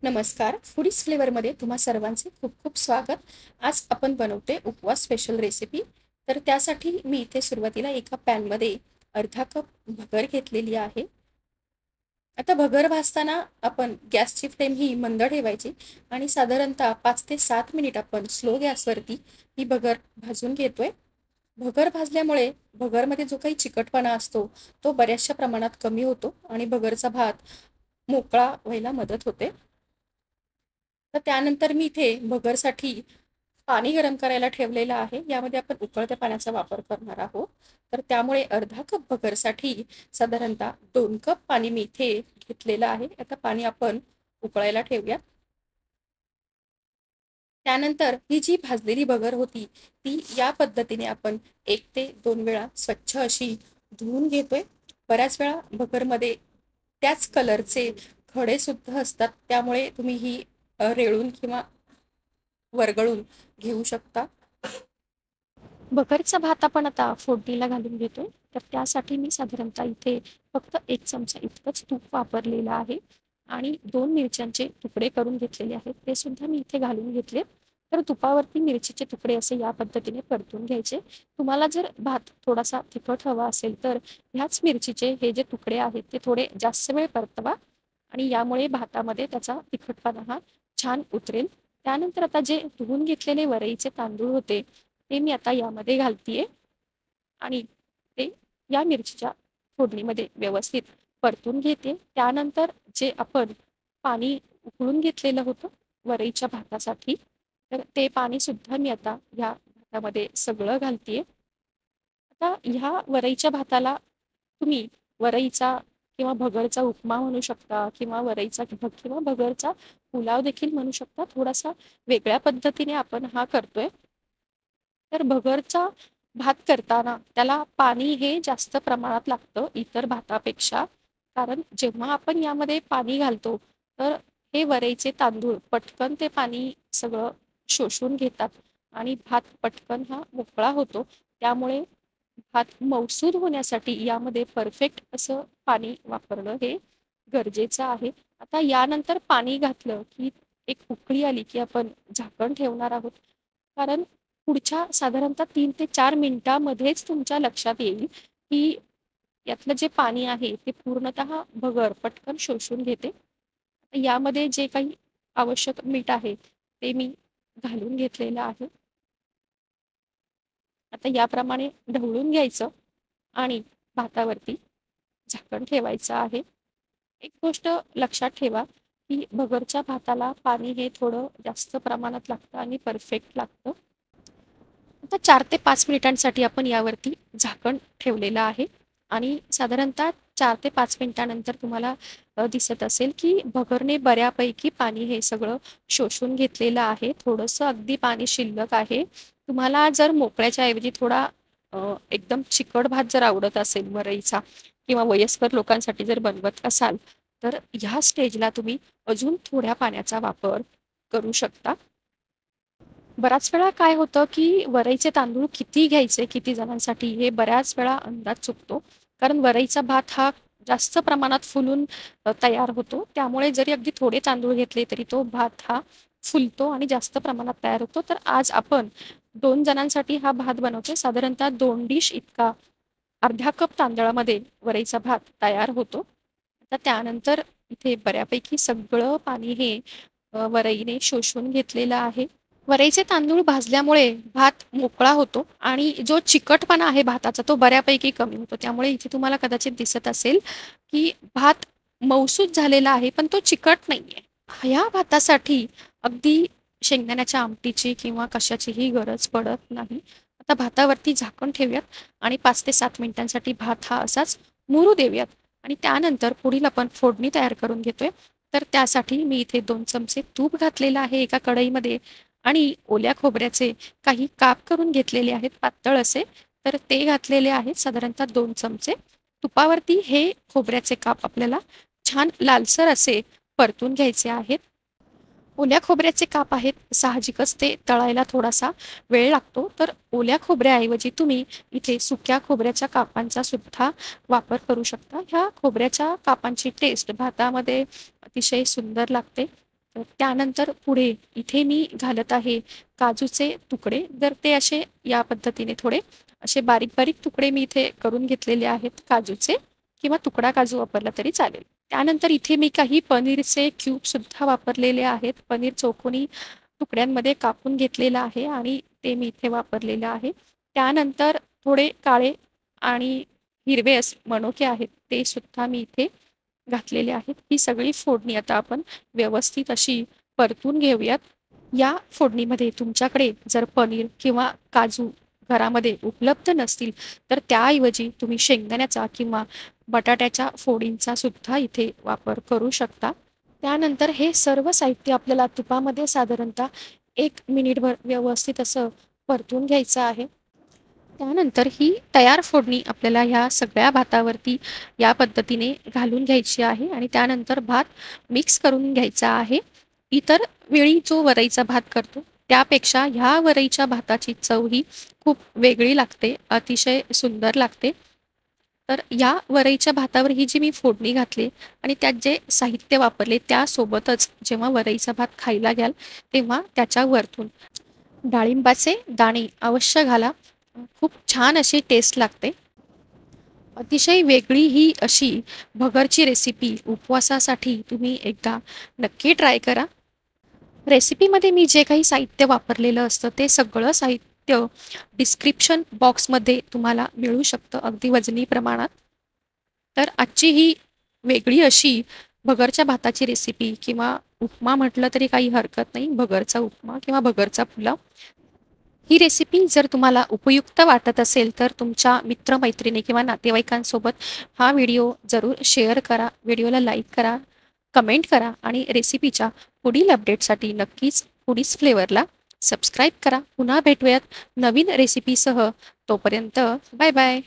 नमस्कार. फूडीज फ्लेवरमध्ये तुम्हा सर्वांचे खूप खूप स्वागत. आज आपण बनवते उपवास स्पेशल रेसिपी. तर त्यासाठी मी इथे सुरुवातीला एका पॅनमध्ये अर्धा कप भगर घेतलेली आहे. आता भगर भाजताना आपण गॅसची फ्लेम ही मंद ठेवायची आणि साधारणतः 5 ते 7 मिनिट आपण स्लो गॅसवरती ही भगर भाजून घेतोय. भगर भाजल्यामुळे भगरमध्ये जो काही चिकटपणा असतो तो बऱ्याचशा प्रमाणात कमी होतो आणि भगरचा भात मोकळा व्हायला मदत होते. तर त्यानंतर मी इथे भगरसाठी पाणी गरम करायला ठेवलेलं आहे. यामध्ये आपण उकळत्या पाण्याचा वापर करणार आहोत. तर त्यामुळे अर्धा कप भगरसाठी साधारणतः 2 कप पाणी मी इथे घेतलेलं आहे. आता पाणी आपण उकळायला ठेवूया. त्यानंतर ही जी भाजलेली भगर होती ती या पद्धतीने आपण 1 ते 2 वेळा स्वच्छ अशी धुवून घेतोय. बऱ्याच वेळा भगरमध्ये त्याच कलरचे खडे सुद्धा असतात. त्यामुळे तुम्ही ही रेळून किंवा वरगळून घेऊ शकता. भगरचा भात आपण आता फोडणीला घालून घेतोय. तर त्यासाठी मी साधारणतः इथे फक्त 1 चमचा इतकंच तूप वापरलेलं आहे आणि 2 मिरच्यांचे तुकडे करून घेतलेले आहेत. ते सुद्धा मी इथे घालून घेतले. तर तुपावरती मिरचीचे तुकडे असे या पद्धतीने परतून घ्यायचे. तुम्हाला जर भात थोडासा तिखट हवा असेल तर ह्याच मिरचीचे हे जे तुकडे आहेत ते थोडे जास्त वेळ परतवा आणि यामुळे भातामध्ये त्याचा तिखटपणा हा छान उतरेल. त्यानंतर आता जे धुवून घेतलेले वरईचे तांदूळ होते ते मी आता यामध्ये घालतीये आणि ते या मिरचीच्या फोडणीमध्ये व्यवस्थित परतून घेते. त्यानंतर जे आपण पाणी उकळून घेतलेलं होतं वरईच्या भातासाठी तर ते पाणी सुद्धा मी आता या भातामध्ये सगळं घालतीये. आता ह्या वरईच्या भाताला तुम्ही वरईचा किंवा भगरचा उपमा म्हणू शकता किंवा वरईचा किंवा भगरचा पुलाव देखील म्हणू शकता. थोडासा वेगळ्या पद्धतीने आपण हा करतोय. तर भगरचा भात करताना त्याला पाणी हे जास्त प्रमाणात लागतं इतर भातापेक्षा. कारण जेव्हा आपण यामध्ये पाणी घालतो तर हे वरईचे तांदूळ पटकन ते पाणी सगळं शोषून घेतात आणि भात पटकन हा मोकळा होतो. त्यामुळे भात मऊसूद होण्यासाठी यामध्ये परफेक्ट असं पाणी वापरणं हे गरजेचं आहे. आता यानंतर पाणी घातलं की एक उकळी आली की आपण झाकण ठेवणार आहोत. कारण पुढच्या साधारणतः 3 ते 4 मिनिटामध्येच तुमच्या लक्षात येईल की यातलं जे पाणी आहे ते पूर्णतः भगर पटकन शोषून घेते. यामध्ये जे काही आवश्यक मीठ आहे ते मी घालून घेतलेलं आहे. आता याप्रमाणे ढवळून घ्यायचं आणि भातावरती झाकण ठेवायचं आहे. एक गोष्ट लक्षात ठेवा की भगरच्या भाताला पाणी हे थोडं जास्त प्रमाणात लागतं आणि परफेक्ट लागतं. आता 4 ते 5 मिनिटांसाठी आपण यावरती झाकण ठेवलेलं आहे आणि साधारणतः 4 ते 5 मिनिटानंतर तुम्हाला दिसत असेल की भगरने बऱ्यापैकी पाणी हे सगळं शोषून घेतलेलं आहे. थोडंसं अगदी पाणी शिल्लक आहे. तुम्हाला जर मोकळ्याच्या ऐवजी थोडा एकदम चिकट भात जर आवडत असेल वरईचा किंवा वयस्कर लोकांसाठी जर बनवत असाल तर ह्या स्टेजला तुम्ही अजून थोड्या पाण्याचा वापर करू शकता. बऱ्याच वेळा काय होतं की वरईचे तांदूळ किती घ्यायचे किती जणांसाठी हे बऱ्याच वेळा अंदाज चुकतो. कारण वरईचा भात हा जास्त प्रमाणात फुलून तयार होतो. त्यामुळे जरी अगदी थोडे तांदूळ घेतले तरी तो भात हा फुलतो आणि जास्त प्रमाणात तयार होतो. तर आज आपण 2 जणांसाठी हा भात बनवतोय. साधारणतः 2 डिश इतका अर्ध्या कप तांदळामध्ये वरईचा भात तयार होतो. आता त्यानंतर इथे बऱ्यापैकी सगळं पाणी हे वरईने शोषून घेतलेलं आहे. वरईचे तांदूळ भाजल्यामुळे भात मोकळा होतो आणि जो चिकटपणा आहे भाताचा तो बऱ्यापैकी कमी होतो. त्यामुळे इथे तुम्हाला कदाचित दिसत असेल की भात मऊसूत झालेला आहे पण तो चिकट नाहीये. ह्या भातासाठी अगदी शेंगदाण्याच्या आमटीची किंवा कशाचीही गरज पडत नाही. आता भातावरती झाकण ठेवूयात आणि 5 ते 7 मिनिटांसाठी भात हा असाच मुरू देऊयात आणि त्यानंतर पुढील आपण फोडणी तयार करून घेतोय. तर त्यासाठी मी इथे 2 चमचे तूप घातलेलं आहे एका कढईमध्ये आणि ओल्या खोबऱ्याचे काही काप करून घेतलेले आहेत पातळ असे. तर ते घातलेले आहेत साधारणतः 2 चमचे. तुपावरती हे खोबऱ्याचे काप आपल्याला छान लालसर असे परतून घ्यायचे आहेत. ओल्या खोबऱ्याचे काप आहेत साहजिकच ते तळायला थोडासा वेळ लागतो. तर ओल्या खोबऱ्याऐवजी तुम्ही इथे सुक्या खोबऱ्याच्या कापांचा सुद्धा वापर करू शकता. ह्या खोबऱ्याच्या कापांची टेस्ट भातामध्ये अतिशय सुंदर लागते. तर त्यानंतर पुढे इथे मी घालत आहे काजूचे तुकडे. तर ते असे या पद्धतीने थोडे असे बारीक बारीक तुकडे मी इथे करून घेतलेले आहेत काजूचे, किंवा तुकडा काजू वापरला तरी चालेल. त्यानंतर इथे मी काही पनीरचे क्यूब सुद्धा वापरलेले आहेत. पनीर चौकोनी तुकड्यांमध्ये कापून घेतलेलं आहे आणि ते मी इथे वापरलेलं आहे. त्यानंतर थोडे काळे आणि हिरवे मनुके आहेत ते सुद्धा मी इथे घातलेले आहेत. ही सगळी फोडणी आता आपण व्यवस्थित अशी परतून घेऊयात. या फोडणीमध्ये तुमच्याकडे जर पनीर किंवा काजू घरामध्ये उपलब्ध नसतील तर त्याऐवजी तुम्ही शेंगदाण्याचा किंवा बटाट्याच्या फोडींचा सुद्धा इथे वापर करू शकता. त्यानंतर हे सर्व साहित्य आपल्याला तुपामध्ये साधारणतः 1 मिनिटभर व्यवस्थित असं परतून घ्यायचं आहे. त्यानंतर ही तयार फोडणी आपल्याला ह्या सगळ्या भातावरती या पद्धतीने घालून घ्यायची आहे आणि त्यानंतर भात मिक्स करून घ्यायचा आहे. इतर वेळी जो वरईचा भात करतो त्यापेक्षा ह्या वरईच्या भाताची चव ही खूप वेगळी लागते, अतिशय सुंदर लागते. तर या वरईच्या भातावर ही जी मी फोडणी घातली आणि त्यात जे साहित्य वापरले त्यासोबतच जेव्हा वरईचा भात खायला घ्याल तेव्हा त्याच्या वरतून डाळिंबाचे दाणे अवश्य घाला. खूप छान अशी टेस्ट लागते. अतिशय वेगळी ही अशी भगरची रेसिपी उपवासासाठी तुम्ही एकदा नक्की ट्राय करा. रेसिपीमध्ये मी जे काही साहित्य वापरलेलं असतं ते सगळं साहित्य डिस्क्रिप्शन बॉक्समध्ये तुम्हाला मिळू शकतं अगदी वजनी प्रमाणात. तर आजची ही वेगळी अशी भगरच्या भाताची रेसिपी किंवा उपमा म्हटलं तरी काही हरकत नाही, भगरचा उपमा किंवा भगरचा पुलाव. ही रेसिपी जर तुम्हाला उपयुक्त वाटत असेल तर तुमच्या मित्रमैत्रिणी किंवा नातेवाईकांसोबत हा व्हिडिओ जरूर शेअर करा, व्हिडिओला लाईक करा, कमेंट करा आणि रेसिपीच्या पुढील अपडेटसाठी नक्कीच फूडीज फ्लेवरला सबस्क्राईब करा. पुन्हा भेटूयात नवीन रेसिपीसह. तोपर्यंत बाय बाय.